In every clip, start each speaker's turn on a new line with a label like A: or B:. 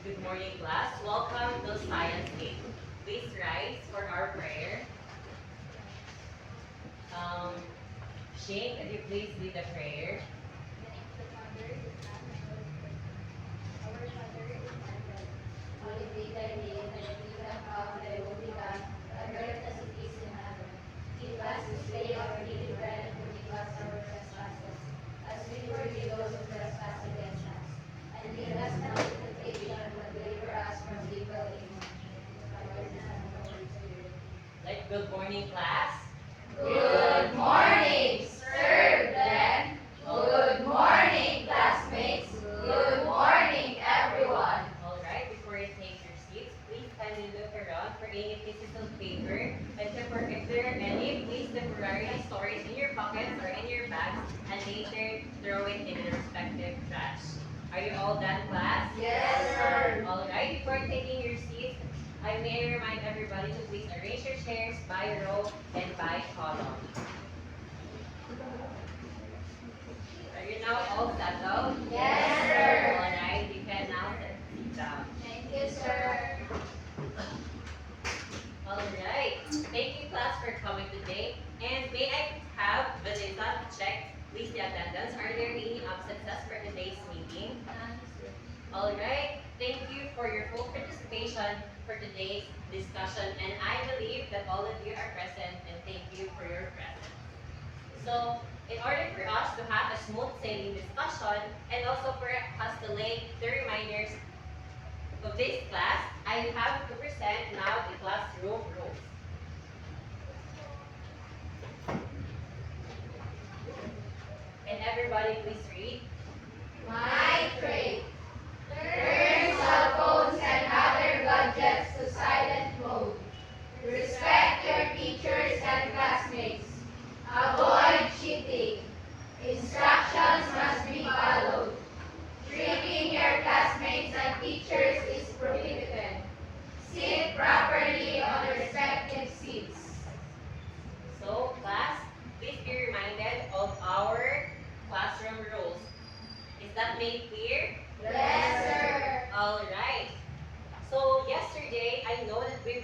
A: Good morning, class. Welcome to Science Day. Please rise for our prayer. Um, Shane, could you please lead the prayer?
B: The Father is not our Father in heaven. Hallowed be thy name, thy kingdom come, thy will be done, on earth as it is in heaven. Give us this day our daily bread, and forgive us our trespasses, as we forgive those who trespass against us. And lead us not into temptation, but deliver us from evil. Amen. Father, Son, and Holy Spirit.
A: Like, good morning, class.
B: Good morning, Sir Glenn. Good morning, classmates. Good morning, everyone.
A: All right, before you take your seats, please kindly look around for any pieces of paper. And if there are any, please temporarily store it in your pockets or in your bags and later throw it in the respective trash. Are you all done, class?
B: Yes, sir.
A: All right, before taking your seats, I may remind everybody to please arrange your chairs by row and by column. Are you now all settled?
B: Yes, sir.
A: All right, you can now sit down.
B: Thank you, sir.
A: All right, thank you class for coming today. And may I have Vanessa check please the attendance. Are there any absences for today's meeting? All right, thank you for your full participation for today's discussion. And I believe that all of you are present and thank you for your presence. So, in order for us to have a smooth sailing discussion and also for us to lay the reminders of this class, I have to present now the classroom rules. And everybody please read.
B: My trade. Turn cell phones and other gadgets to silent mode. Respect your teachers and classmates. Avoid cheating. Instructions must be followed. Treating your classmates and teachers is prohibited. Sit properly on respective seats.
A: So, class, please be reminded of our classroom rules. Is that made clear?
B: Yes, sir.
A: All right. So, yesterday, I know that we've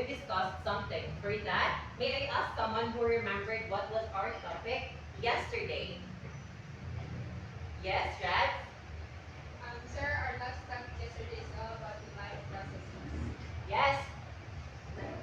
A: discussed something. For that, may I ask someone who remembered what was our topic yesterday? Yes, Rad?
B: Sir, our last topic yesterday is all about the life processes.
A: Yes.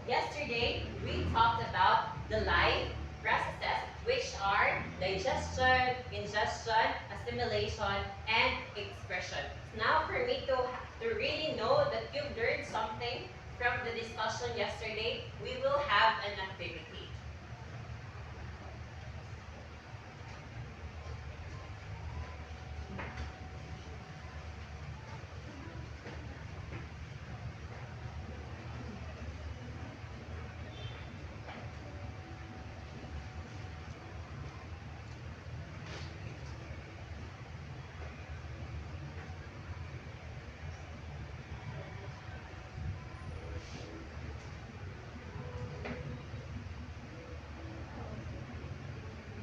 A: Yesterday, we talked about the life processes, which are digestion, ingestion, assimilation, and expression. Now, for me to really know that you've learned something from the discussion yesterday, we will have an activity.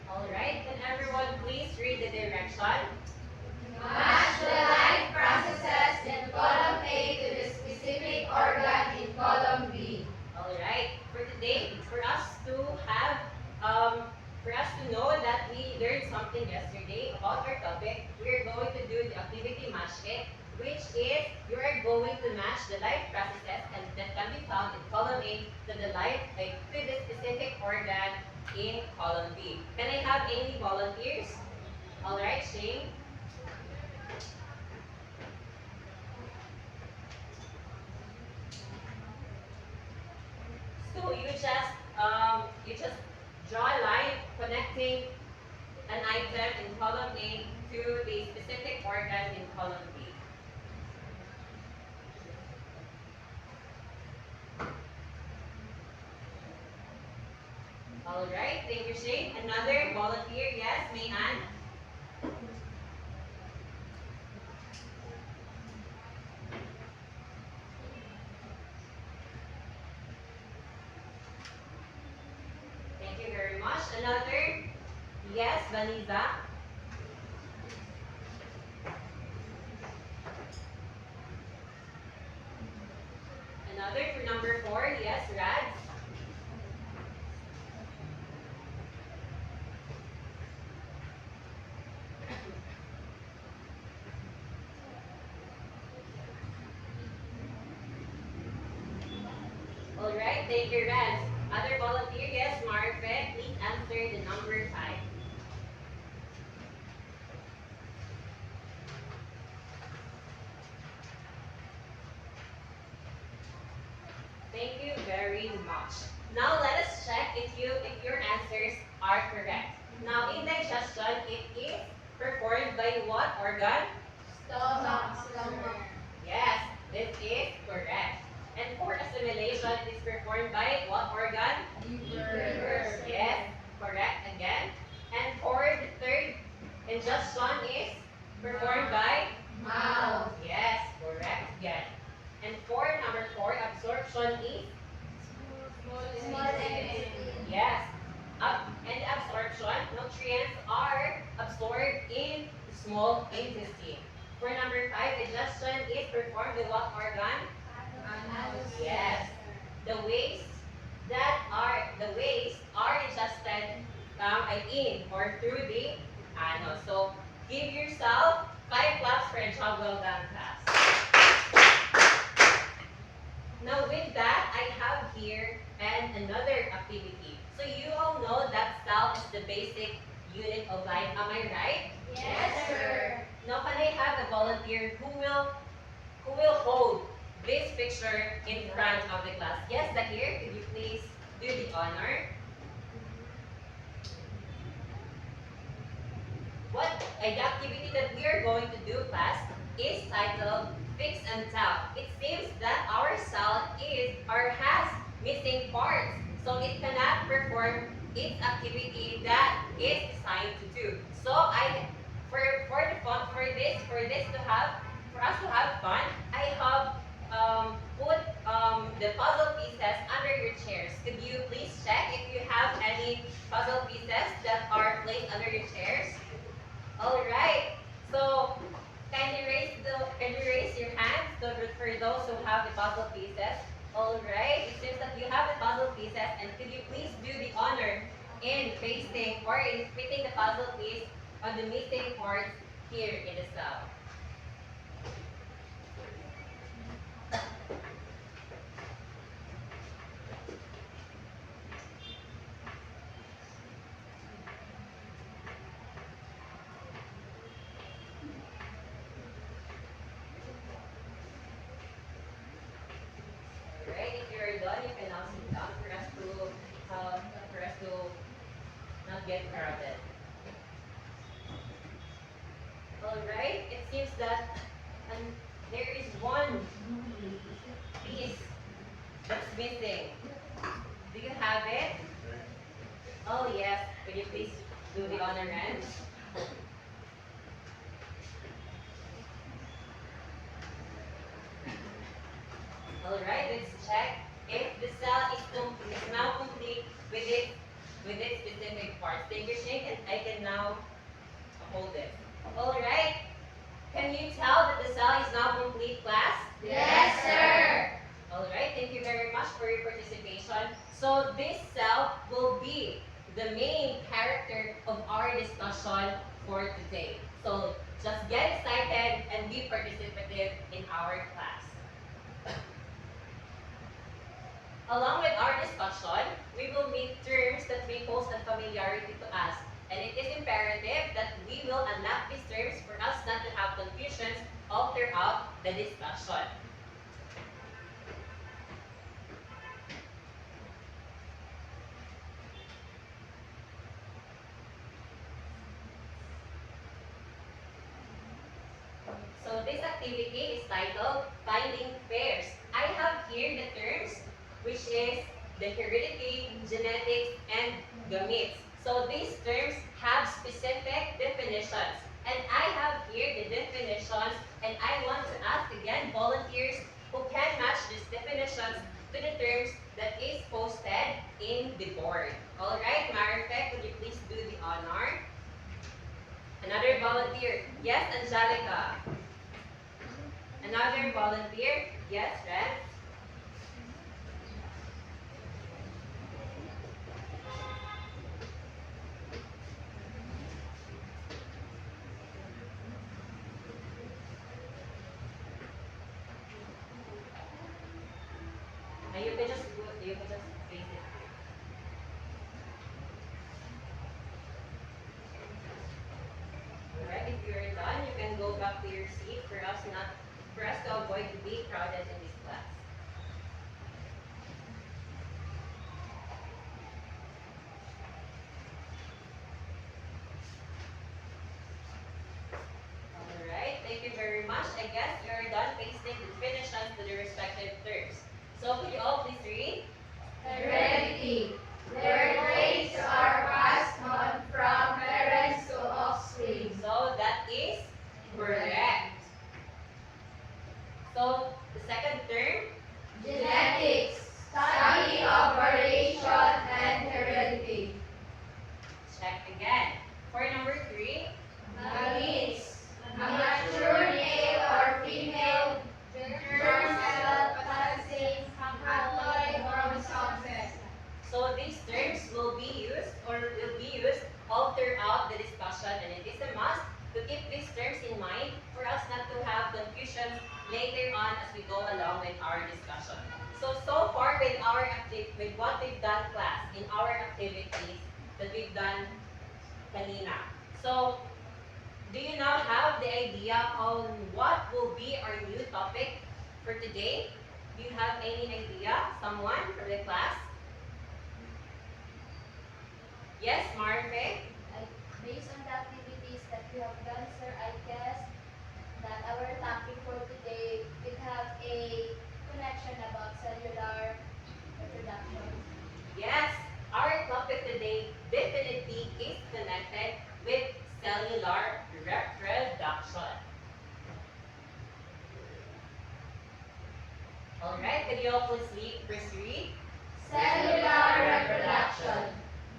A: All right, can everyone please read the direction?
B: Match the life processes in column A to the specific organ in column B.
A: All right, for today, for us to know that we learned something yesterday about our topic, we are going to do the activity match it, which is you are going to match the life processes and that can be found in column A to the specific organ in column B. Can I have any volunteers? All right, Shane. So you just draw a line connecting an item in column A to the specific organ in column B. All right, thank you, Shane. Another volunteer, yes, May Ann? Thank you very much. Another, yes, Vanessa? Another for number 4. Yes, Rad. All right, thank you, Rad. Other volunteer, yes, Margaret. Please answer the number 5. Thank you very much. Now let us check if your answers are correct. Now in digestion, it is performed by what organ?
B: Stomach.
A: Yes, this is correct. And for assimilation, it is performed by what organ?
B: Liver.
A: Yes, correct again. And for the third, ingestion is performed by?
B: Mouth.
A: Yes, correct again. And for number 4, absorption is?
B: Small intestine.
A: Yes. And absorption, nutrients are absorbed in small intestine. For number 5, digestion is performed by what organ?
B: Anus.
A: Yes. The waste are digested in or through the anus. So give yourself 5 claps for a job well done, class. Now with that, I have here another activity. So you all know that cell is the basic unit of life. Am I right?
B: Yes, sir.
A: Now can I have a volunteer who will hold this picture in front of the class? Yes, Dahir, could you please do the honor? The activity that we are going to do, class, is titled Fix and Tell. It seems that our cell is or has missing parts, so it cannot perform its activity that is designed to do. So for us to have fun, I have put the puzzle pieces under your chairs. Could you please check if you have any puzzle pieces that are placed under your chairs? All right. So can you raise your hands for those who have the puzzle pieces? All right. It seems that you have the puzzle pieces, and could you please do the honor in pasting or in fitting the puzzle piece on the missing parts here in the cell? Alright, if you're done, you can now sit down for us to not get crowded. Alright, it seems that there is one piece that's missing. Do you have it? Oh yes, could you please do the honor end? Alright, let's check if the cell is now complete with its specific parts. Take your shake and I can now hold it. Alright, can you tell that the cell is now complete, class?
B: Yes, sir.
A: Alright, thank you very much for your participation. So this cell will be the main character of our discussion for today. So just get excited and be participative in our class. Along with our discussion, we will meet terms that may pose unfamiliarity to us. And it is imperative that we will unlock these terms for us not to have confusions all throughout the discussion. So this activity is titled Finding Pairs. I have here the terms, which is the heredity, genetics, and gametes. So these terms have specific definitions. And I have here the definitions, and I want to ask again volunteers who can match these definitions to the terms that is posted in the board. All right, Marifek, could you please do the honor? Another volunteer. Yes, Angelica. Another volunteer. Yes, Red. back to your seat for us to avoid to be crowded in this class. Alright, thank you very much. I guess you are done pasting the definitions to the respective terms. So could you all please read?
B: Heredity, where traits are passed on from parents to offspring.
A: So that is correct. So the second term,
B: Genetics, study of variation and heredity.
A: check again. For number 3,
B: Gametes, a mature male or female germ cell possessing haploid chromosomes.
A: so these terms will be used all throughout the discussion, and it is a must to keep these terms in mind for us not to have confusions later on as we go along with our discussion. So far with with what we've done class in our activities that we've done kanina. So do you now have the idea on what will be our new topic for today? Do you have any idea? Someone from the class? Yes, Marfe?
B: Based on the activities that we have done, sir, I guess that our topic for today will have a connection about cellular reproduction.
A: Yes, our topic today definitely is connected with cellular reproduction. Alright, can you all please read?
B: Cellular reproduction,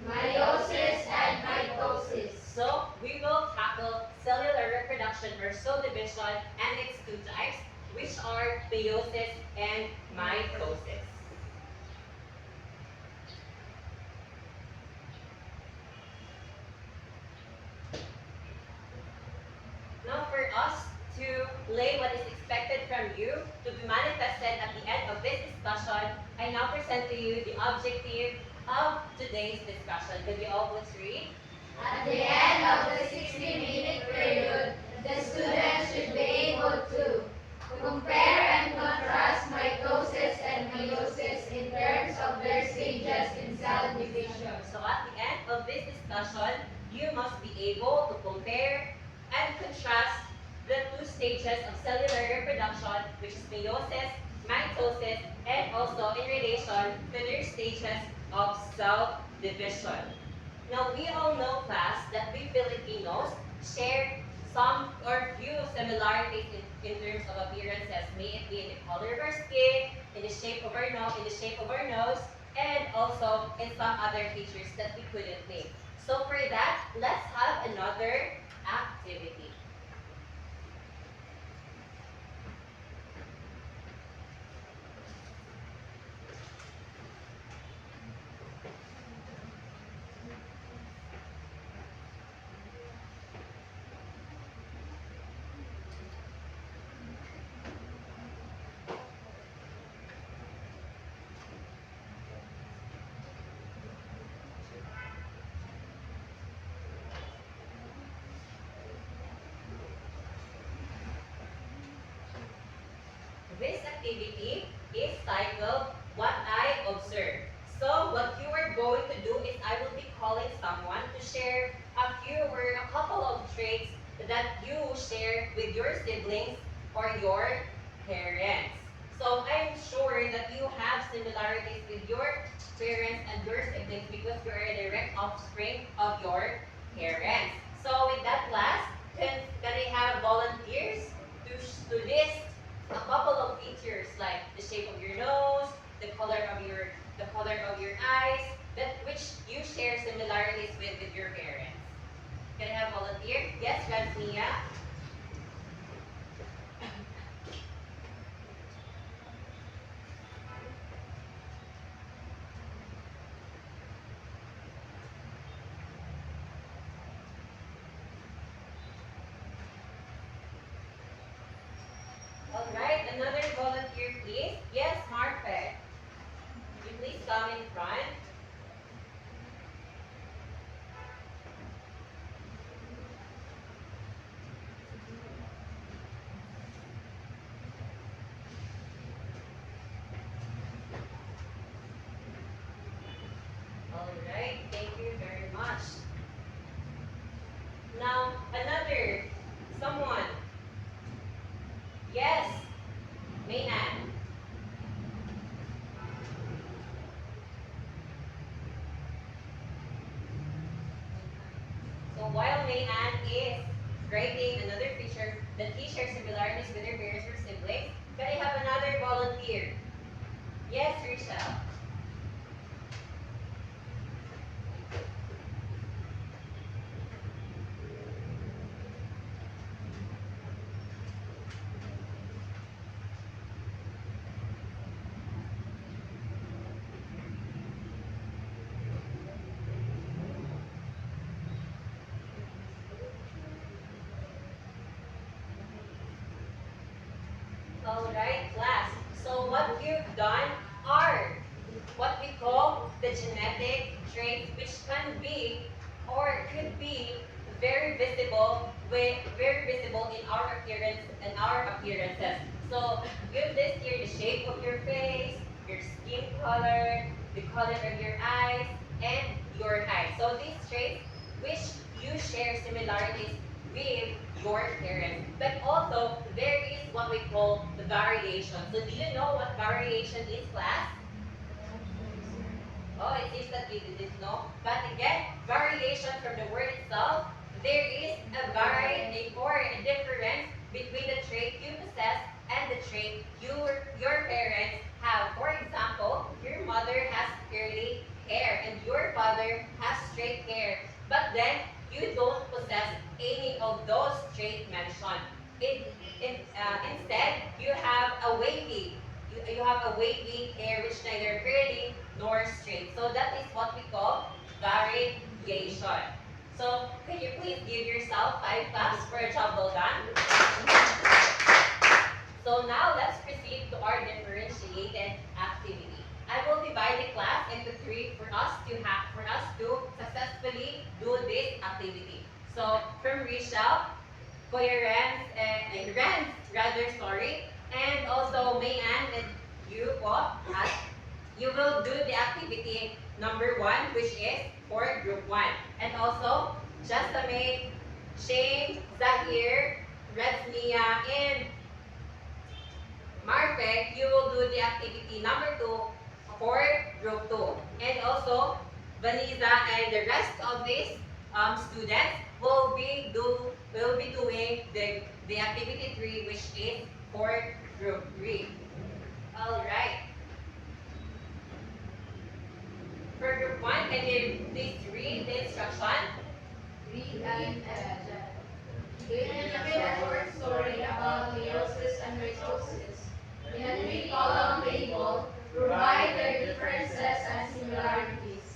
B: meiosis and mitosis.
A: So we will tackle cellular reproduction or cell division and its two types, which are meiosis and mitosis. Now for us to lay what is expected from you to be manifested at the end of this discussion, I now present to you the objective of today's discussion. Could you all please read?
B: At the end of the 60-minute period, the students should be able to compare and contrast mitosis and meiosis in terms of their stages in cell division.
A: So at the end of this discussion, you must be able to compare and contrast the two stages of cellular reproduction, which is meiosis, mitosis, and also in relation to their stages of cell division. Now, we all know, class, that we Filipinos share some or few similarities in terms of appearances, may it be in the color of our skin, in the shape of our nose, and also in some other features that we couldn't name. So for that, let's have another activity. This activity is titled What I Observe. So what you are going to do is I will be calling someone to share a few or a couple of traits that you share with your siblings or your parents. So I'm sure that you have similarities with your parents and your siblings because you are a direct offspring of your parents. So with that class, can I have volunteers to list a couple of features like the shape of your nose, the color of your eyes, that which you share similarities with your parents. Can I have volunteer? Yes, Ransnia. Alright, another volunteer please. Yes, Marfe. Could you please come in front? share similarities with their parents or siblings. Can I have another volunteer? Yes, Rochelle. Alright, class. So what you've done are what we call the genetic traits, which can be or could be very visible in our appearances. So give this here the shape of your face, your skin color, the color of your eyes, and your height. So these traits which you share similarities with your parents. But also there is what we call the variation. So do you know what variation is, class? Oh, it seems that you didn't know. But again, variation from the word itself, there is a variety or a difference between the trait you possess and the trait your parents have. For example, your mother has curly hair and your father has straight hair. But then, you don't possess any of those traits mentioned. Instead, you have a you have a wavy hair which neither curly nor straight. So that is what we call variation. So can you please give yourself 5 claps for a job well done? So now let's proceed to our differentiated activity. I will divide the class into three for us to successfully do this activity. So from Rachel, Kuya Renz, rather sorry, and also Mayan and you po, you will do the activity number 1, which is for group 1. And also, Jasmine, Shane, Zahir, Redsnia, and Marfek, you will do the activity number 2 for group 2. And also, Vanessa and the rest of these students will be doing the activity 3, which is for group 3. Alright. For group 1, can you please read the instruction?
B: Read and Given a short story about meiosis and mitosis. In a three-column table, provide their differences and similarities.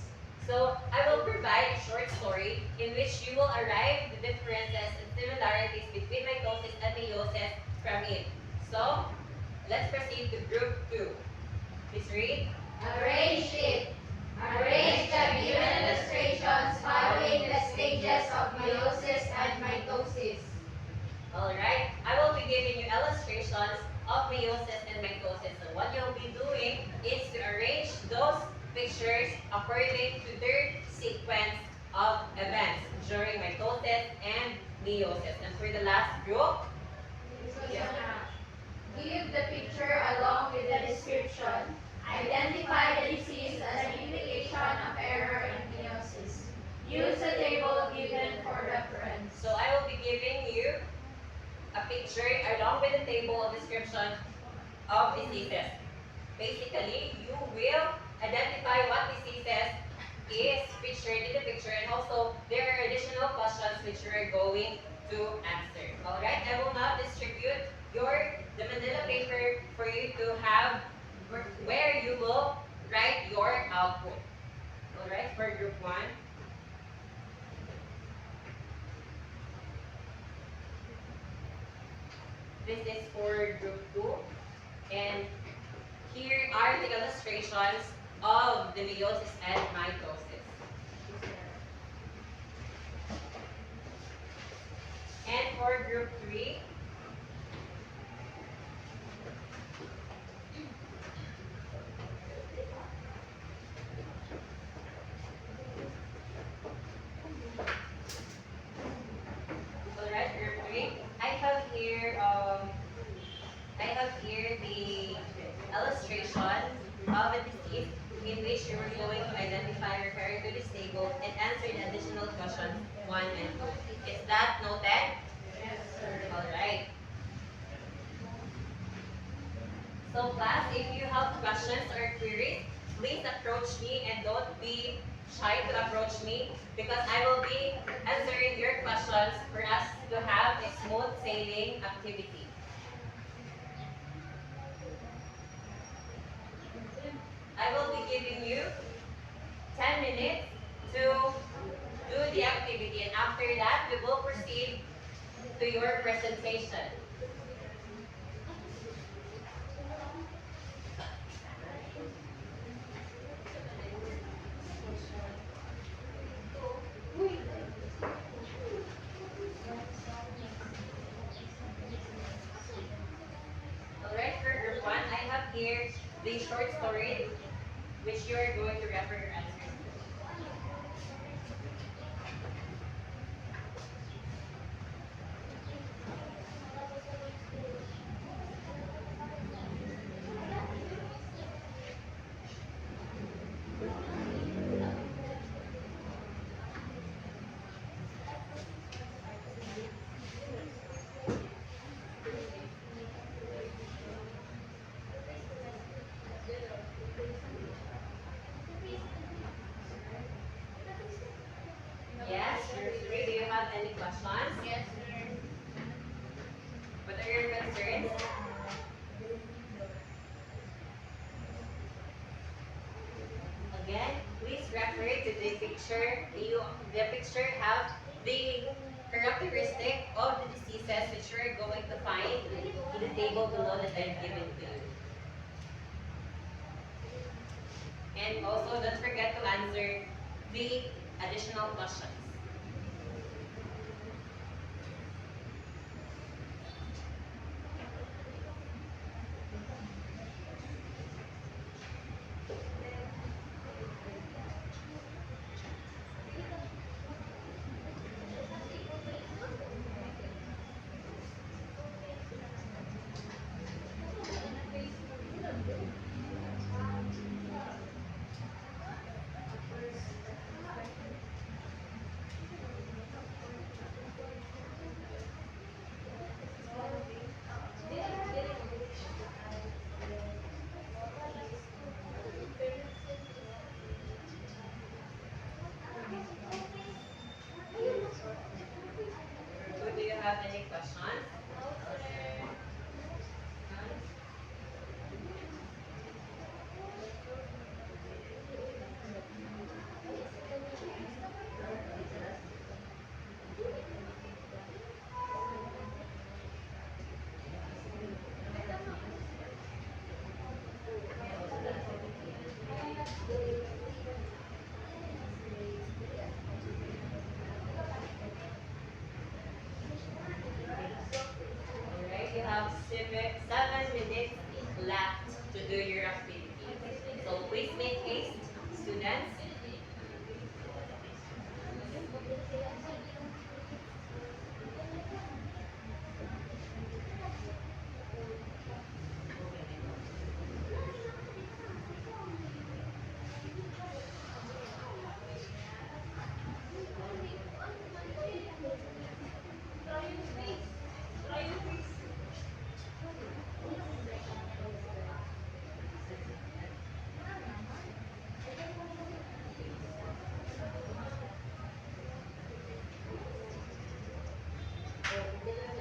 A: So, I will provide a short story in which you will arrive the differences and similarities between mitosis and meiosis from it. So, let's proceed to group 2. Please read.
B: Arrange it. Arrange the given illustrations following the stages of meiosis and mitosis.
A: Alright, I will be giving you illustrations of meiosis and mitosis. So what you'll be doing is to arrange those pictures according to their sequence of events during mitosis and meiosis. And for the last group,
B: Give the picture along with the description. Identify the disease as an indication of error in meiosis. Use the table given for reference.
A: so I will be giving you a picture along with the table of description of diseases. Basically, you will identify what diseases is featured in the picture, and also there are additional questions which you are going to answer. Alright, I will now distribute the manila paper for you to have where you will write your output. Alright, for group 1. This is for group 2. And here are the illustrations of the meiosis and mitosis. And for group 3, alright, group 3, I have here the illustration of a disease in which you are going to identify referring to this table and answer the additional questions 1 and 2. Is that noted?
B: Yes, sir.
A: Alright. So class, if you have questions or queries, please approach me and don't be shy to approach me because I will be answering your questions for us to have a smooth sailing activity. I will be giving you 10 minutes to do the activity, and after that, we will proceed to your presentation. Alright, for group 1, I have here the short story which you are going to refer your answers to. Yes, group 3, do you have any questions?
B: Yes, sir.
A: What are your concerns? Again, please refer to the picture. The picture have the characteristic of the diseases which you are going to find in the table below that I've given to you. And also, don't forget to answer the additional questions. So, do you have any questions?
B: No, sir.
A: Alright, you have 7 minutes left to do your activity. So please make haste, students.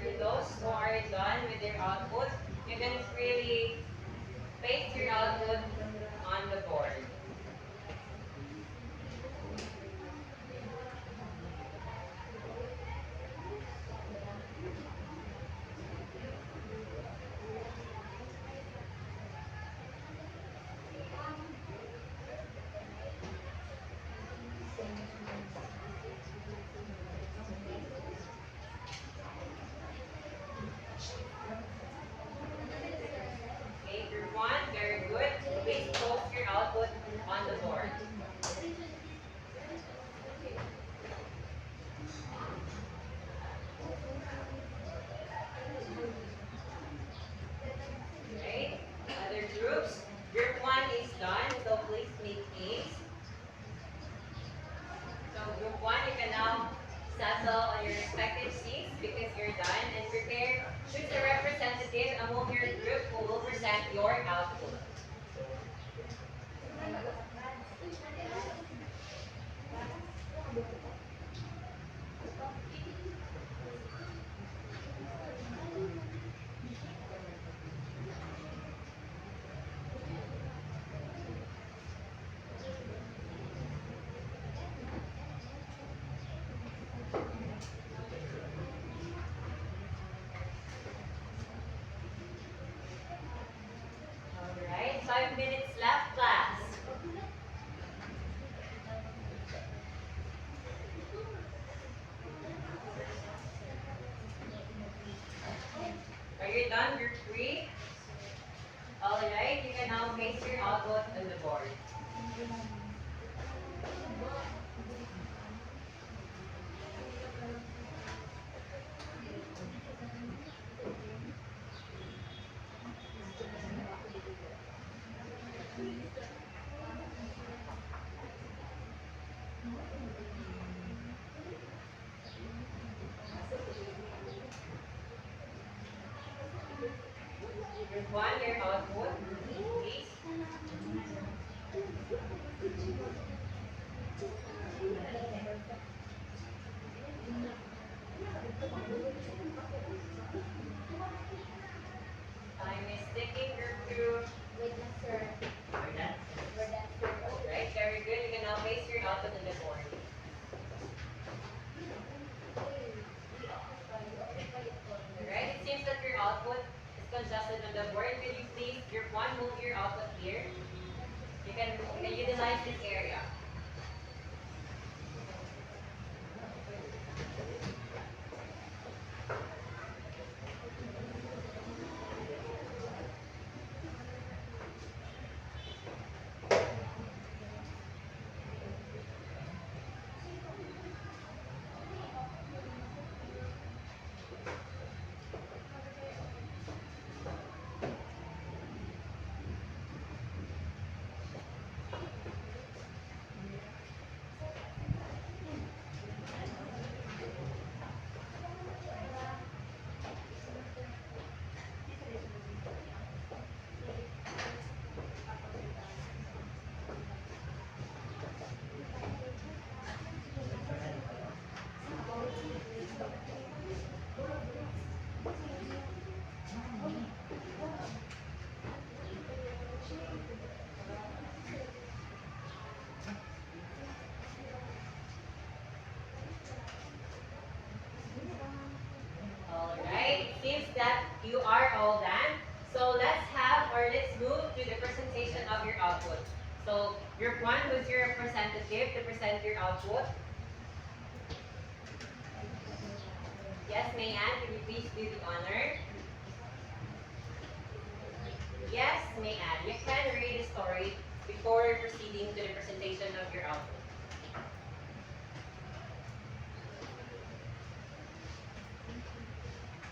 A: For those who are done with their output, you can freely paste your output on the board. Okay, group 1, very good. Please post your output done? Group 3? Alright, you can now place your output on the board. Group 1, your output, please. Time is ticking. Group 2.
B: Wait lang, sir.
A: We're done.
B: We're done, sir.
A: Alright, very good. You can now place your output on the board. Alright, it seems that your output is congested on the board. Can you please, Group 1, move your output here? You can utilize this area. Alright, it seems that you are all done. So let's move to the presentation of your output. So Group 1, who's your representative to present your output? Yes, Mayan, can you please do the honor? Yes, Mayan, you can read the story before proceeding to the presentation of your output.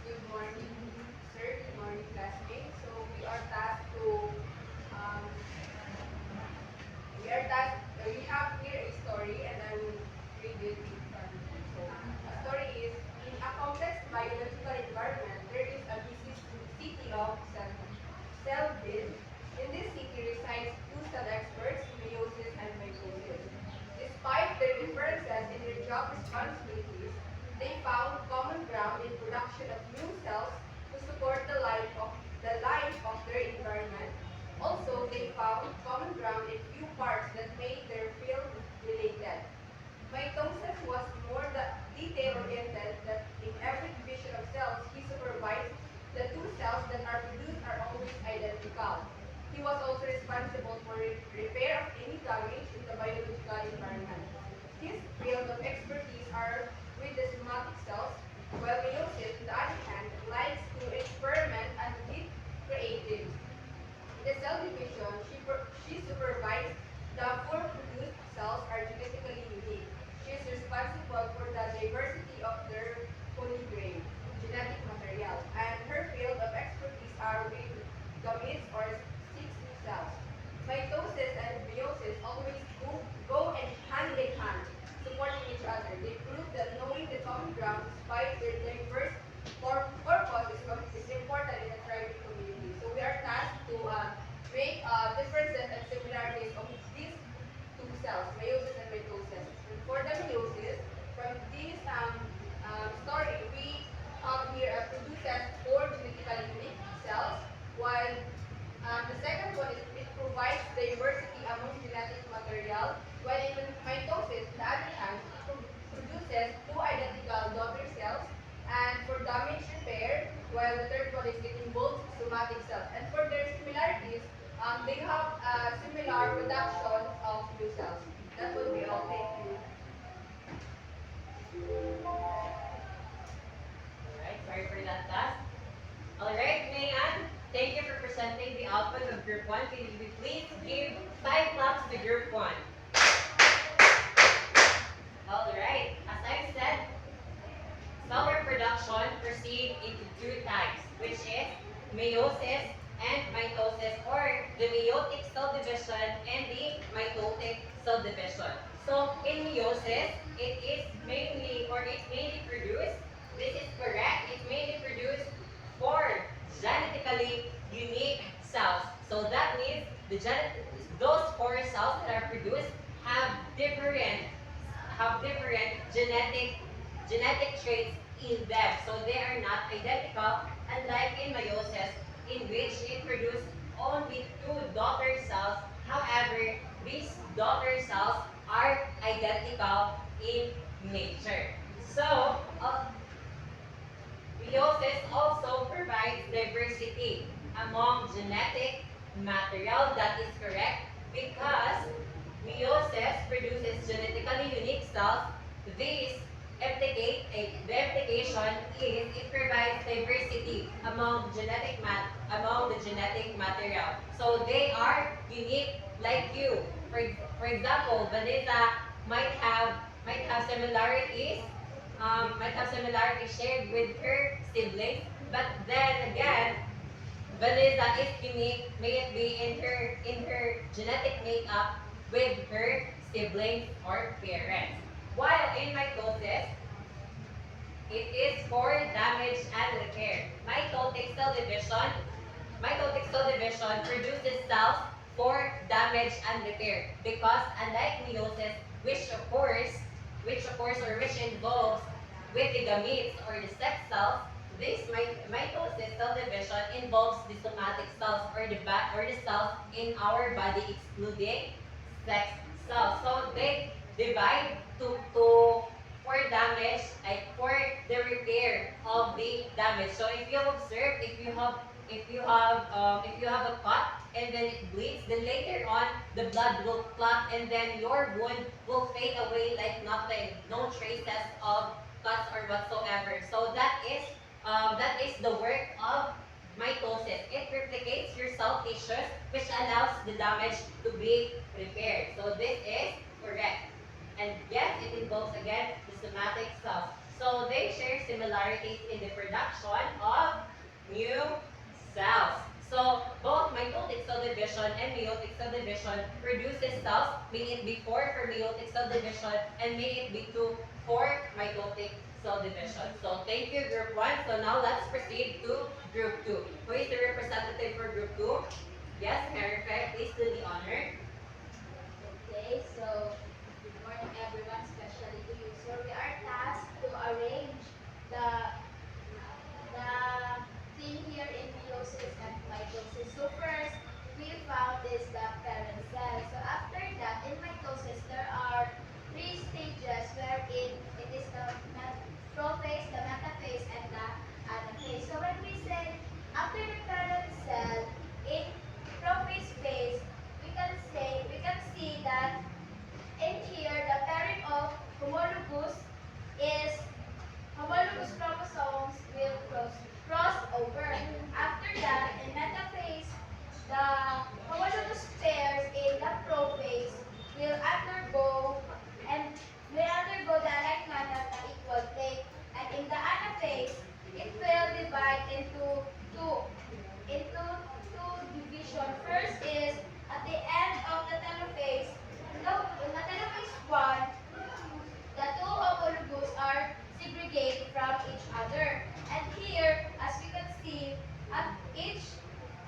C: Good morning, sir. Good morning, classmates. So um, we have here a story, and I will read it in front of you. So, the story is, in a complex biological environment, there is a busy city of Selville. In this city resides two cell experts, meiosis and mitosis. Despite their differences in their job responsibilities, they found common ground in production of new cells to support the life of their environment. Also, they found common ground in few parts that made their field related. Mitosis was more detail-oriented that in every division of cells he supervised, the two cells that are produced are always identical. He was also responsible for repair of any damage in the biological environment. His field of expertise are with the somatic cells, while meiosis, on the other hand, likes to experiment and get creative. In the cell division, she supervised the four produced cells are genetically unique. She is responsible for the diversity of their polygrain, genetic material, and her field of expertise are with gametes or 6 cells. Mitosis and meiosis always go and hand in hand, supporting each other. They prove that knowing the common ground despite their diverse purpose is important in a thriving community. So we are tasked to make differences and similarities of these two cells, meiosis and mitosis. And for the meiosis, from this story, we have here produces four genetically unique cells, while the second one is it provides diversity among genetic material, while in mitosis, on the other hand, produces two identical daughter cells, and for damage repair, while the third one is it involves somatic cells. And for their similarities, they have similar production of new cells. That will be all. Thank you.
A: Alright, sorry for that, class. Alright, output of group 1. Can you please give 5 claps to group 1? Alright, as I said, cell reproduction proceeds into two types, which is meiosis and mitosis, or the meiotic cell division and the mitotic cell division. So in meiosis, it mainly produced, this is correct, it mainly produced four genetically unique cells. So that means those four cells that are produced have different genetic traits in them. So they are not identical, unlike in meiosis, in which it produced only two daughter cells. However, these daughter cells are identical in nature. So, meiosis also provides diversity among genetic material. That is correct because meiosis produces genetically unique cells. These the implication is it provides diversity among the genetic material. So they are unique like you. For example, Vanessa might have might have similarities might have similarities shared with her siblings, but then again, Vanessa is unique, may it be in her genetic makeup with her siblings or parents. While in mitosis, it is for damage and repair. Mitotic cell division produces cells for damage and repair because unlike meiosis, which involves with the gametes or the sex cells, this mitosis cell division involves the somatic cells or the cells in our body excluding sex cells. So they divide to for damage, like for the repair of the damage. So if you have observed, if you have a cut and then it bleeds, then later on the blood will clot and then your wound will fade away like nothing, no traces of cuts or whatsoever. So that is the work of mitosis. It replicates your cell tissues, which allows the damage to be repaired. So this is correct. And yes, it involves again the somatic cells. So they share similarities in the production of new cells. So both mitotic cell division and meiotic cell division produces cells, may it be 4 for meiotic cell division and may it be 2 for mitotic cell division. So thank you, group 1. So now let's proceed to group 2. Who is the representative for group 2? Yes, Erica, please do the honor.
B: Okay, so good morning everyone, especially to you. So we are tasked to arrange the thing here in meiosis and mitosis. So first, we found is the parent cell. So after that, in mitosis, there are three stages wherein it is the prophase, the metaphase, and the anaphase. So when we say after the parent cell, in prophase phase, we can see that in here the parent of homologous is homologous chromosomes will cross over. After that, in metaphase, the homologous pairs in the prophase will undergo and will undergo the alignment of the equal plate. And in the anaphase, it will divide into two division. First is at the end of the telophase. In the telophase 1, the two homologous are segregated from each other. And here, as we can see, at each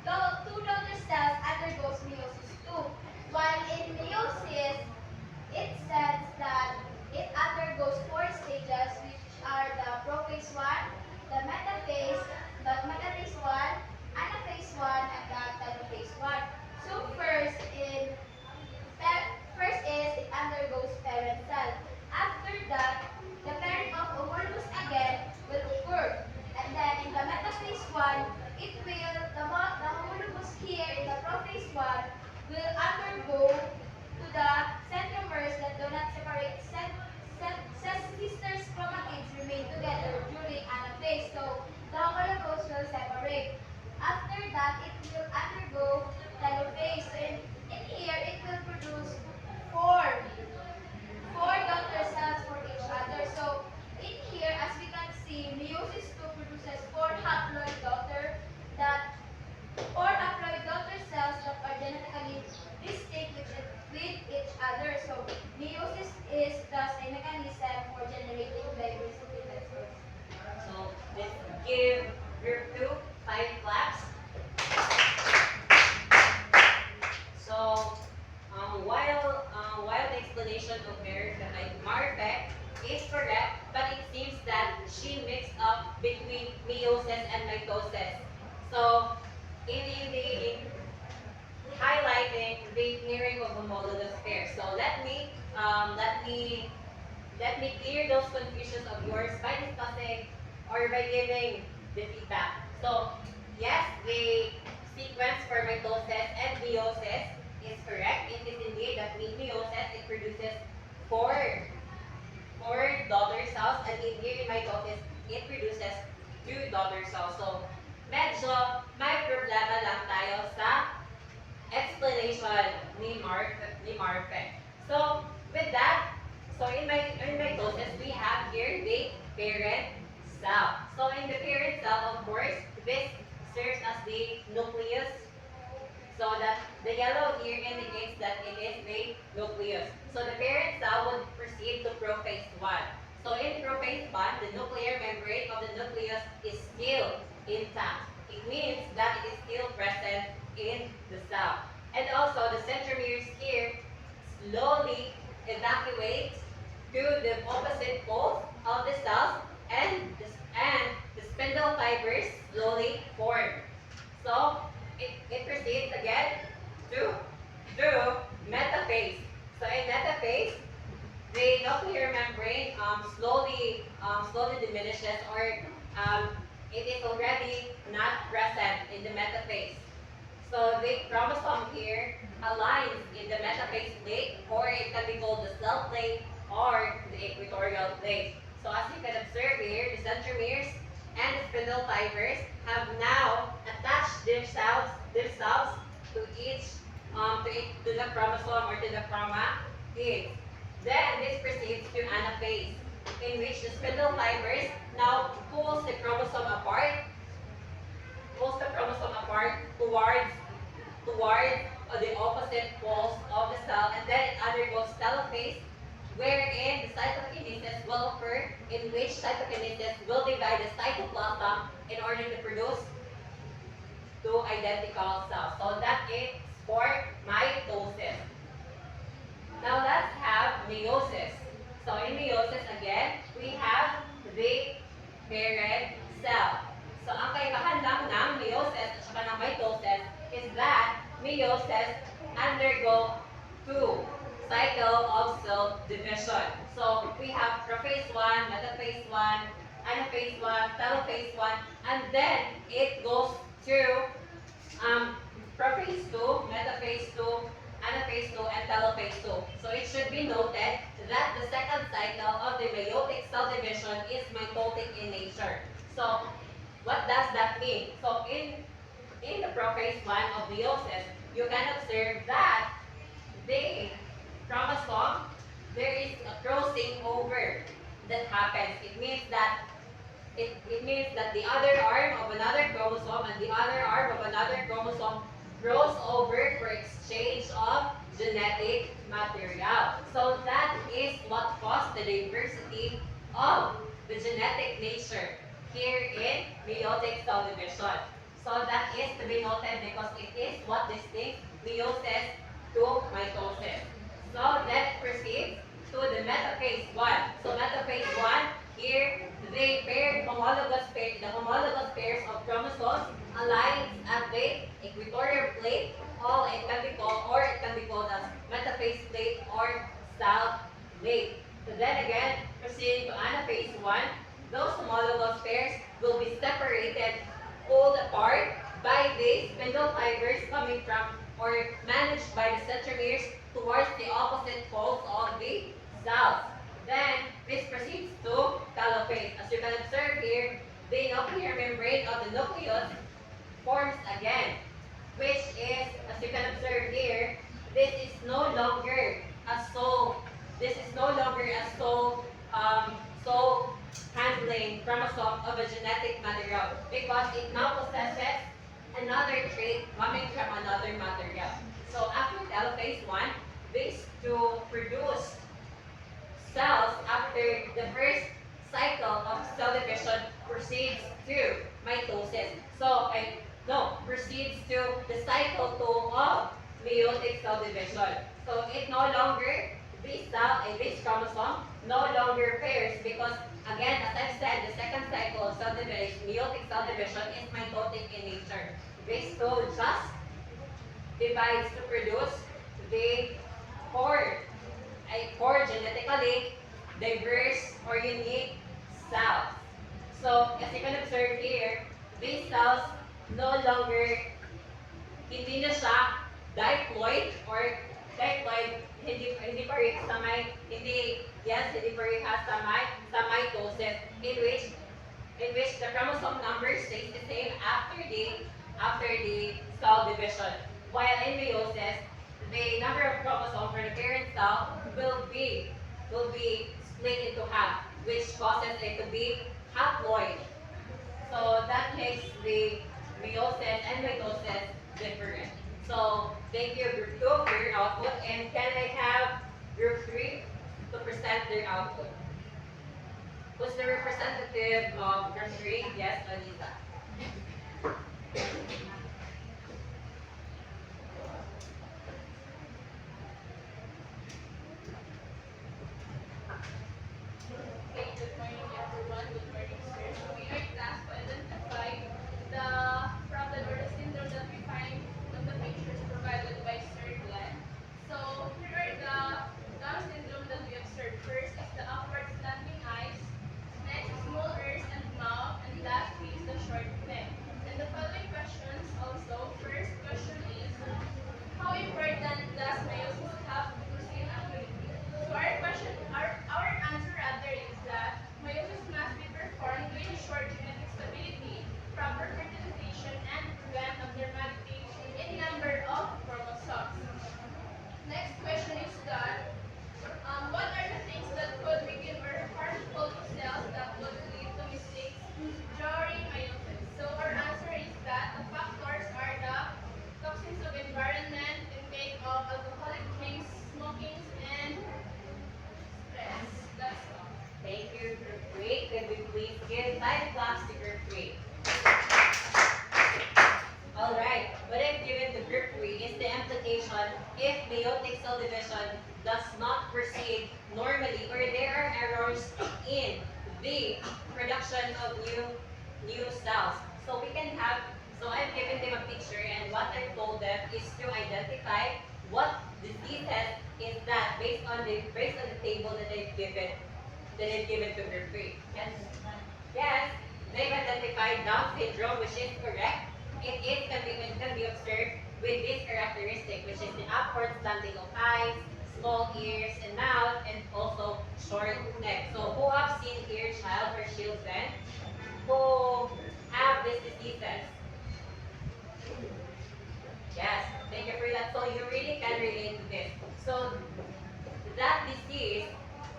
B: two daughter cells undergoes meiosis 2. While in meiosis, it says that it undergoes 4 stages, which are the prophase 1, the metaphase 1, anaphase 1, and the telophase 1. So first is it undergoes parent cell. After that, the pairing of homologous again will occur. And then in the metaphase 1, the homologous here in the prophase 1 will undergo to the centromeres that do not separate. Sisters chromatids remain together during anaphase. So the homologous will separate. After that, it will undergo
A: 5 claps. So, while the explanation of Marfe is correct, but it seems that she mixed up between meiosis and mitosis. So, in highlighting the pairing of homologous pairs. So let me clear those confusions of yours by discussing or by giving the feedback. So yes, the sequence for mitosis and meiosis is correct. It is indeed that meiosis it produces four daughter cells, and in mitosis it produces two daughter cells. So medyo may problema lang tayo sa explanation ni Marfe. So with that, so in mitosis we have here the parent cell. So in the parent cell, of course, this serves as the nucleus. So that the yellow here indicates that it is the nucleus. So the parent cell would proceed to prophase 1. So in prophase 1, the nuclear membrane of the nucleus is still intact. It means that it is still present in the cell. And also the centromeres here slowly evacuate to the opposite poles of the cells, and the spindle fibers slowly form. So it proceeds again to metaphase. So in metaphase, the nuclear membrane slowly diminishes, or it is already not present in the metaphase. So the chromosome here aligns in the metaphase plate, or it can be called the cell plate or the equatorial plate. So as you can observe here, the centromeres and the spindle fibers have now attached themselves to each to the chromosome or to the chromatids. Then this proceeds to anaphase, in which the spindle fibers now pulls the chromosome apart towards the opposite poles of the cell, and then it undergoes telophase, wherein the cytokinesis will occur, in which cytokinesis will divide the cytoplasm in order to produce two identical cells. So that is for mitosis. Now let's have meiosis. So in meiosis again, we have the parent cell. So ang kaibahan lang ng meiosis at saka ng mitosis is that meiosis undergo two cycle of cell division. So we have prophase 1, metaphase 1, anaphase 1, telophase 1, and then it goes to prophase 2, metaphase 2, anaphase 2, and telophase 2. So it should be noted that the second cycle of the meiotic cell division is mitotic in nature. So what does that mean? So in the prophase 1 of meiosis, you can observe that the chromosome, there is a crossing over that happens. It means that the other arm of another chromosome and the other arm of another chromosome grows over for exchange of genetic material. So that is what caused the diversity of the genetic nature here in meiotic cell division. So that is to be noted because it is what distinguishes meiosis to mitosis. So let's proceed to the metaphase 1. So metaphase 1, here the homologous pairs of chromosomes align at the equatorial plate, it can be called as metaphase plate or cell plate. So then again, proceeding to anaphase 1, those homologous pairs will be separated, pulled apart by the spindle fibers coming from or managed by the centromeres towards the opposite poles of the cells. Then this proceeds to telophase. As you can observe here, the nuclear membrane of the nucleus forms again, which is, as you can observe here, this is no longer a sole handling chromosome of a genetic material, because it now possesses another trait coming from another material. So after telophase 1, these two produce cells after the first cycle of cell division proceeds to mitosis. So no, proceeds to the cycle 2 of meiotic cell division. So it no longer, this chromosome no longer pairs because, again, as I've said, the second cycle of cell division, meiotic cell division, is mitotic in nature. This so just divides to produce the four, four genetically diverse or unique cells. So, as you can observe here, these cells no longer, hindi na siya diploid or diploid, hindi parehas sa hindi parehas sa mitosis, in which the chromosome number stays the same after the cell division. While in meiosis, the number of chromosomes for the parent cell will be split into half, which causes it to be haploid. So that makes the meiosis and mitosis different. So thank you, group 2, for your output. And can I have group 3 to present their output? Who's the representative of group 3? Yes, Anita.
D: Okay, good morning everyone. Good morning, sir. So we are tasked to identify the problem or the syndrome that we find on the pictures provided by Sir Glenn. So here are the Down syndrome that we observed. First is the upward slanting eyes, next small ears and mouth, and lastly is the short neck. And the following questions also. First question is, how important does meiosis have to proceed accurately? So our answer rather is that meiosis must be performed to ensure genetic stability, proper fertilization, and prevent abnormality in number of chromosomes. Next question is that what are the things that could weaken or harmful to cells that would lead to mistakes during meiosis? So our answer is that the factors are the toxins of environment, intake of alcoholic drinks, smoking, and stress. That's all.
A: Thank you, group 3. Could we please give 5 claps to group 3? Alright, what I've given to group 3 is the implication if meiotic cell division does not proceed normally or there are errors in the production of new cells. So we can have, so I've given them a picture and what I've told them is to identify what diseases is that based on the table that I've given to group 3. Yes? Yes, they've identified Down syndrome, which is correct. It can be observed with this characteristic, which is the upward slanting of eyes, small ears and mouth, and also short neck. So who have seen ear child or children who have these diseases? Yes, thank you for that. So you really can relate to this. So that disease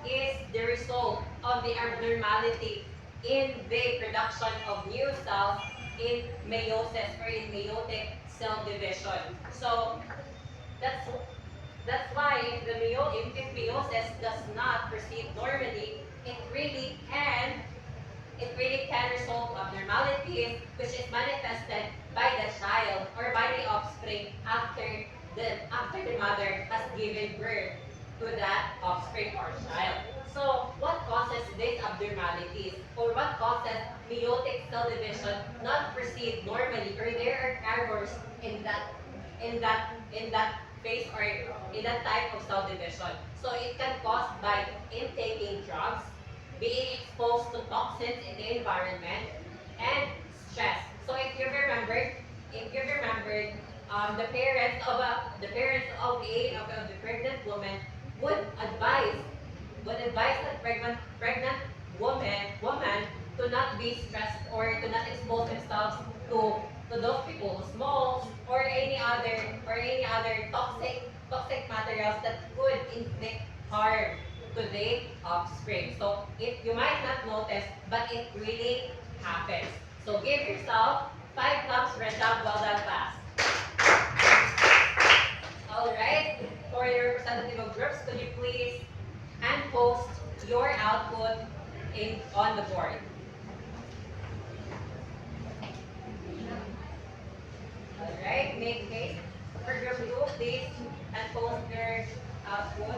A: is the result of the abnormality in the production of new cells in meiosis or in meiotic cell division. So that's that's why if meiosis does not proceed normally, it really can result abnormalities which is manifested by the child or by the offspring after the mother has given birth to that offspring or child. So what causes these abnormalities or what causes meiotic cell division not proceed normally or there are errors in that phase or in that type of cell division? So it can cause by intaking drugs, being exposed to toxins in the environment, and stress. So if you remembered, the parents of the pregnant woman would advise that pregnant woman to not be stressed or to not expose themselves to those people who smoke or any other toxic materials that could inflict harm to the offspring. So you might not notice, but it really happens. So give yourself 5 claps for a job well done, class. Alright, for your representative of groups, could you please hand post your output on the board? make haste. For group 2, please and post their output.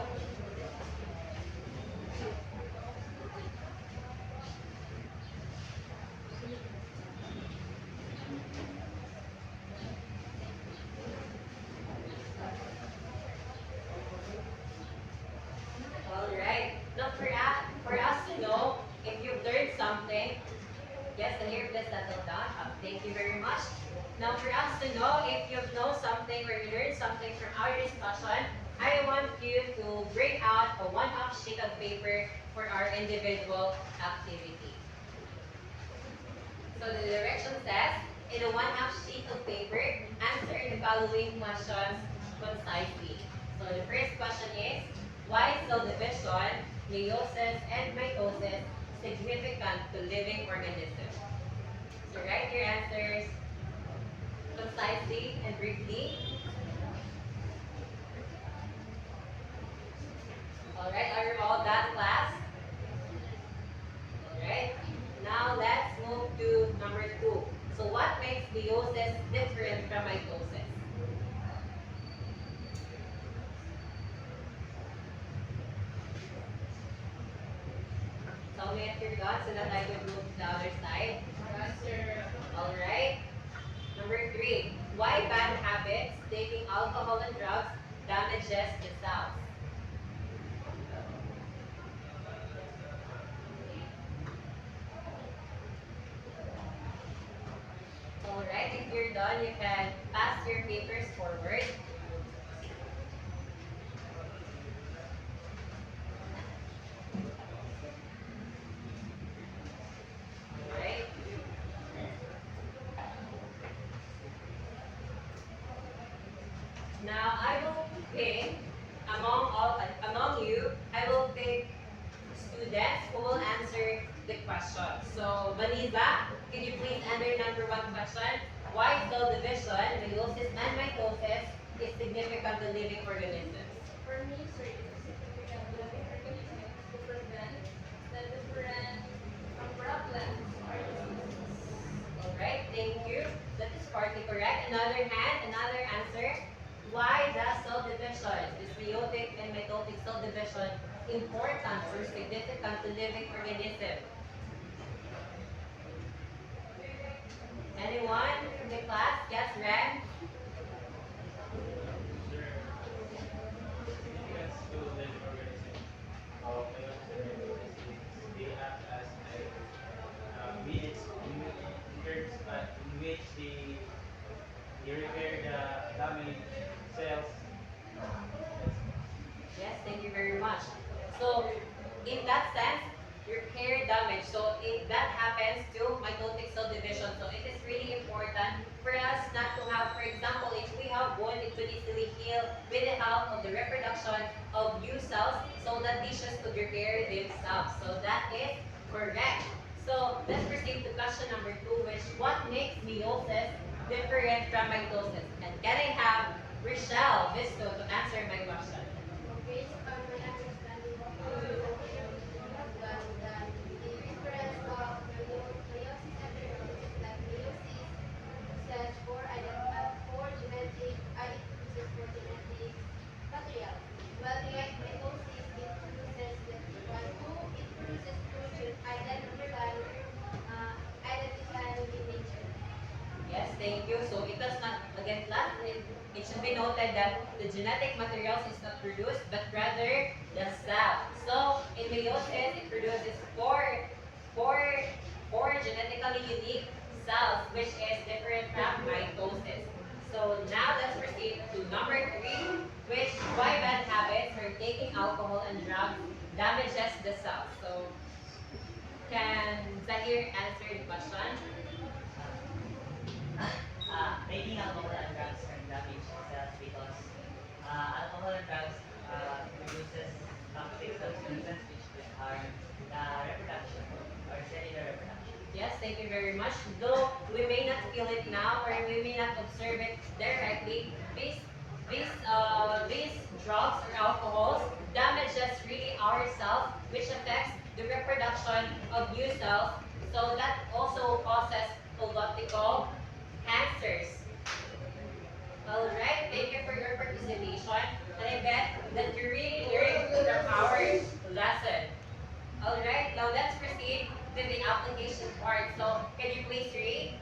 A: Alright. Now for us to know if you've learned something, yes, and here please settle down. Thank you very much. Now for us to know if you've know something or you learned something from our discussion, I want you to bring out a one-half sheet of paper for our individual activity. So the direction says, in a one-half sheet of paper, answer the following questions concisely. So the first question is, why is cell division, meiosis, and mitosis significant to living organisms? So write your answers concisely and briefly. Alright, are you all done, class? Alright, now let's move to number 2. So what makes meiosis different from mitosis? Tell me if you're done so that I can move to the other side.
D: Answer.
A: Alright. Number 3. Why bad habits, taking alcohol and drugs, damages the cells? Alright, if you're done, you can pass your papers forward. Alright. Now I will pick among you, I will pick students who will answer the question. So Vanessa, can you please enter number 1 question? Why cell division, meiosis and mitosis is significant to living organisms?
D: For me, sir, it is significant to living organisms to prevent the different problems or diseases.
A: Alright, thank you. That is partly correct. Another answer. Why does cell division, this meiotic and mitotic cell division, important or significant to living organism? Anyone from the class? Yes, Ren?
E: Significance to living organism of meiosis and mitosis is they act as means in which they repair the damaged cells. That's
A: Yes, thank you very much. So, in that sense, repair damage. So, if that happens to mitotic cell division, so it is really important for us not to have, for example, if we have wound, it could easily heal with the help of the reproduction of new cells so that tissues could repair themselves. So, that is correct. So, let's proceed to question number 2, which what makes meiosis different from mitosis? And can I have Rochelle Visto to answer my question?
B: Based on my understanding of that the difference of meiosis and meiosis is that meiosis says for genetic, it produces for genetic material, while mitosis it produces two identical in nature.
A: Yes, thank you. So it does not, again, it should be noted that the genetic materials is not produced, but rather the cell. So in meiosis, it produces four, four genetically unique cells, which is different from mitosis. So now let's proceed to number 3, which why bad habits or taking alcohol and drugs damages the cells. So can Zahir answer the question?
F: Taking alcohol and drugs can damage cells because alcohol and drugs produces toxic substances which could harm the reproduction or cellular reproduction.
A: Yes, thank you very much. Though we may not feel it now or we may not observe it directly, these drugs or alcohols damages really our cells, which affects the reproduction of new cells. So that also causes what we call cancers. to the application part. So can you please read?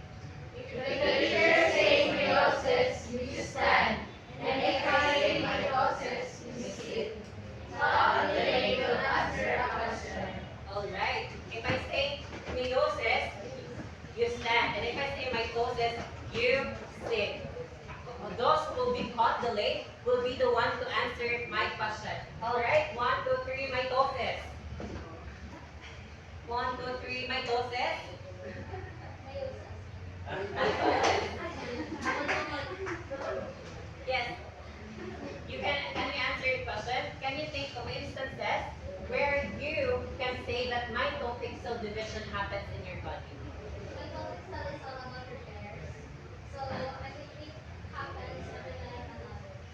B: If the teacher says meiosis, you stand. And if I say mitosis, you sit. Thought of the day will answer a question.
A: All right. If I say meiosis, you stand. And if I say mitosis, you sit. Those who will be caught delayed will be the one to answer my question. All right. 1, 2, 3, mitosis. 1, 2, 3, mitosis. Yes. Can you answer your question? Can you think of instances where you can say that mitotic cell division happens in your body?
B: Mitotic cell is all about repairs. So I think it happens every time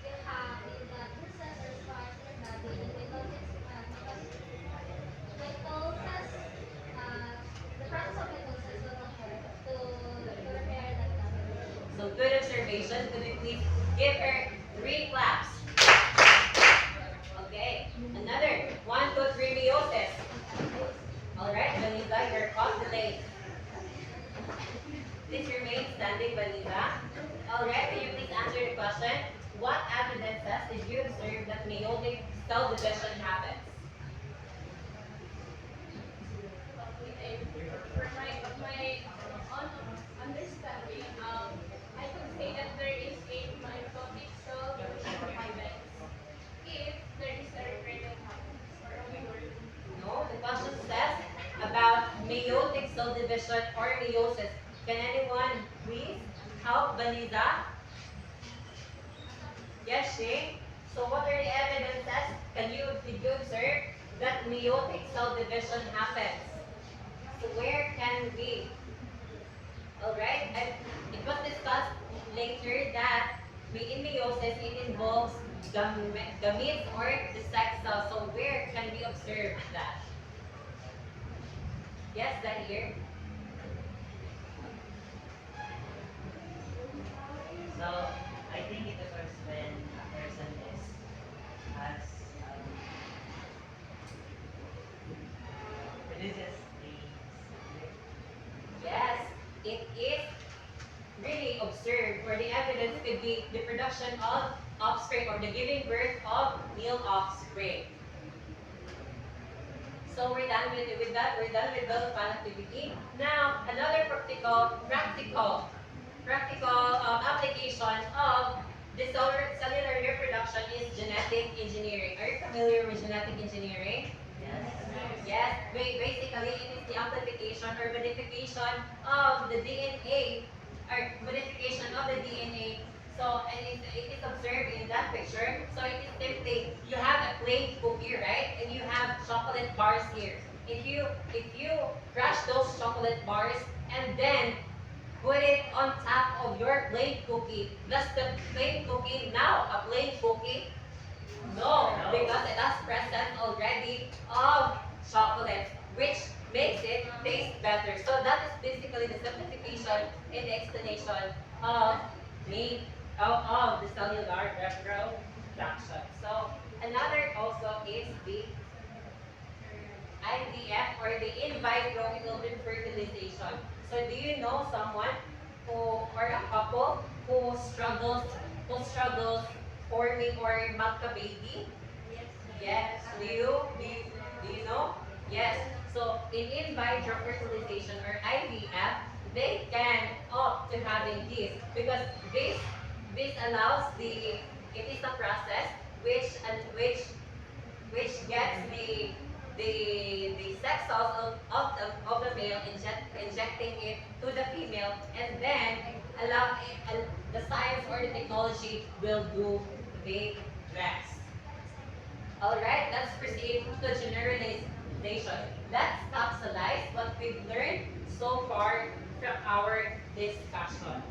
B: you have you got bruises or scars in your body, and mitosis, the process of mitosis will occur to repair that damage.
A: So good observation. Could you please give her 3 claps? Okay. Another. 1, 2, 3, meiosis. All right, Vanessa, you're caught delayed. Please remain standing, Vanessa. All right, can you please answer the question? What evidences did you observe that meiotic cell division happens?
D: Okay, for my own understanding, I could say that there is a mitotic cell division happens if there is a repair that happens or a winner.
A: No, the question says about meiotic cell division or meiosis. Can anyone please help Vanessa? Yes, Shane. So what are the evidences? Did you observe that meiotic cell division happens? So where can we? Alright, and it was discussed later that in meiosis it involves gametes or the sex cell. So where can we observe that? Yes, that here.
F: So I think it occurs when a person is has releases the
A: Yes, it is really observed, or the evidence could be the production of offspring or the giving birth of male offspring. So we're done with that. We're done with the fun activity. Now, another practical application of the cellular reproduction is genetic engineering. Are you familiar with genetic engineering?
F: yes.
A: Yes, basically it is the amplification or modification of the DNA or modification of the DNA. So, and it is observed in that picture. So it is simply, you have a plain cookie, right? And you have chocolate bars here. If you crush those chocolate bars and then put it on top of your plain cookie, does the plain cookie now a plain cookie? No, because it has present already of chocolate, which makes it taste better. So that is basically the simplification and the explanation of me of the cellular reproduction. So another also is the IVF or the in vitro children fertilization. So do you know someone who or a couple who struggles forming or milk a baby? Yes. Do you know? Yes. So in vitro fertilization or IVF, they can opt to having this because this allows it is a process which gets the sex cells of the male injecting it to the female, and then the science or the technology will do the rest. Alright, let's proceed to generalization. Let's capsulize what we've learned so far from our discussion.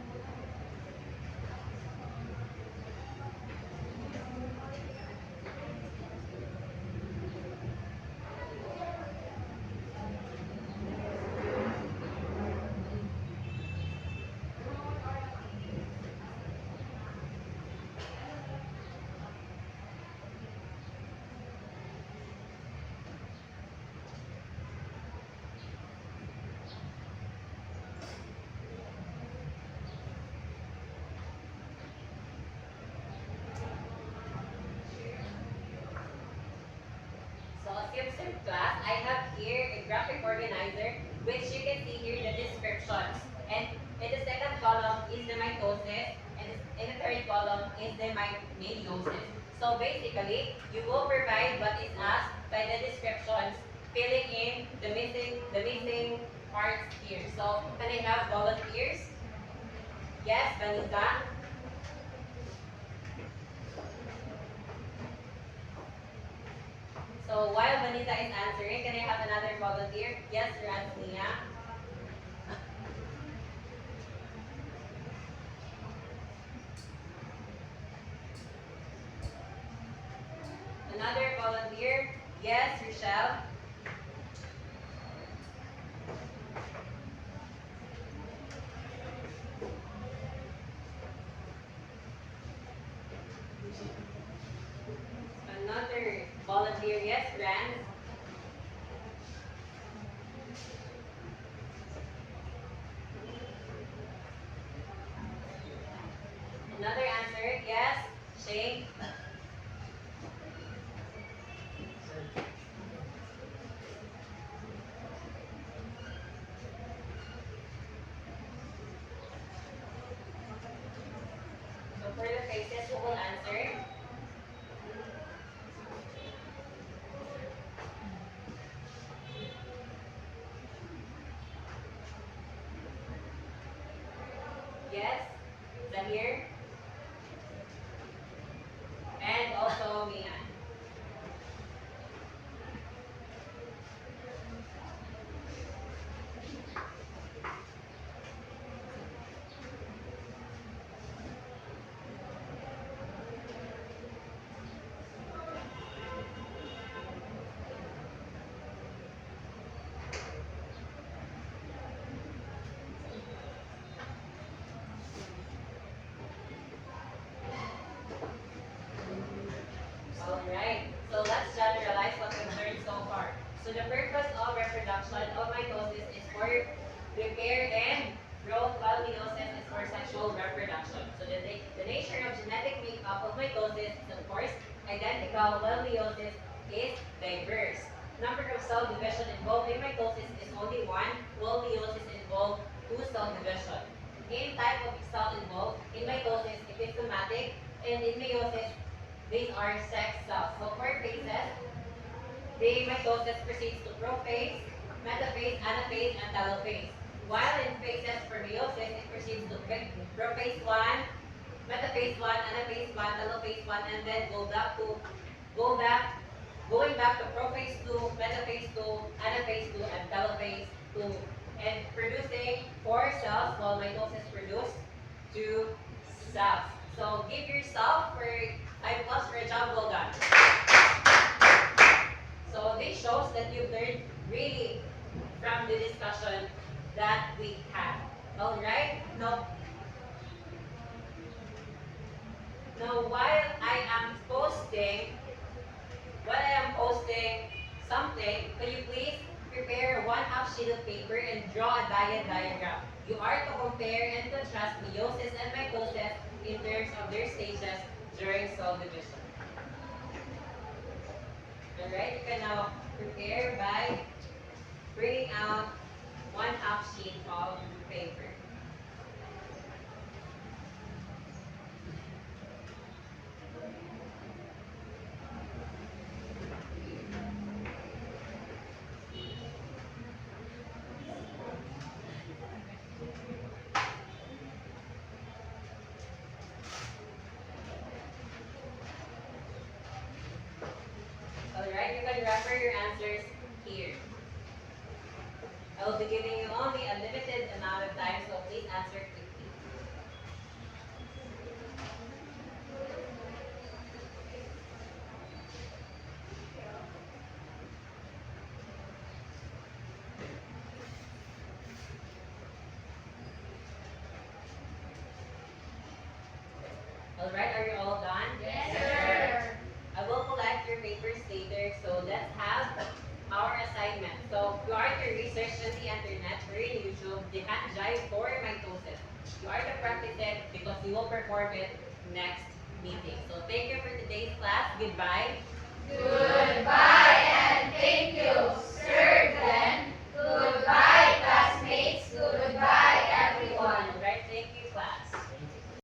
A: system class, I have here a graphic organizer, which you can see here the descriptions. And in the second column is the mitosis, and in the third column is the meiosis. So basically, you will provide what is asked by the descriptions, filling in the missing parts here. So can I have volunteers? Yes, Vanita. So while Vanita is answering, can I have another volunteer? Yes, Razmia. Another volunteer? Yes, Rochelle. Another volunteer? Yes, Rand. Another answer? Yes, Shane. So for the faces, who will answer? Yes, Zahir. And also Mian. Alright, so let's generalize what we've learned so far. So the purpose of reproduction of mitosis is for repair and growth, while meiosis is for sexual reproduction. So the nature of genetic makeup of mitosis is of course identical, while meiosis is diverse. Number of cell division involved in mitosis is only one, while meiosis involves two cell division. In type of cell involved in mitosis, it is somatic, and in meiosis, these are sex cells. So for phases, the mitosis proceeds to prophase, metaphase, anaphase, and telophase. While in phases for meiosis, it proceeds to prophase 1, metaphase 1, anaphase 1, telophase 1, and then go back going back to prophase 2, metaphase 2, anaphase 2, and telophase 2, and producing 4 cells while mitosis produce 2 cells. So give yourself for 5 plus for a job well done. So this shows that you've learned really from the discussion that we had. Alright? Now while I am posting something, can you please prepare one half sheet of paper and draw a diagram? You are to compare and contrast meiosis and mitosis in terms of their stages during cell division. Alright, you can now prepare by bringing out one half sheet of paper. Alright, you can refer your answers here. I will be giving you only a limited amount of time, so please answer quickly. Alright, are you all done?
B: Yes, sir.
A: I will collect your papers later, so let's have our assignment. So you are to research on the internet or in YouTube the hand jive for mitosis. You are to practice it because you will perform it next meeting. So thank you for today's class. Goodbye.
B: Good.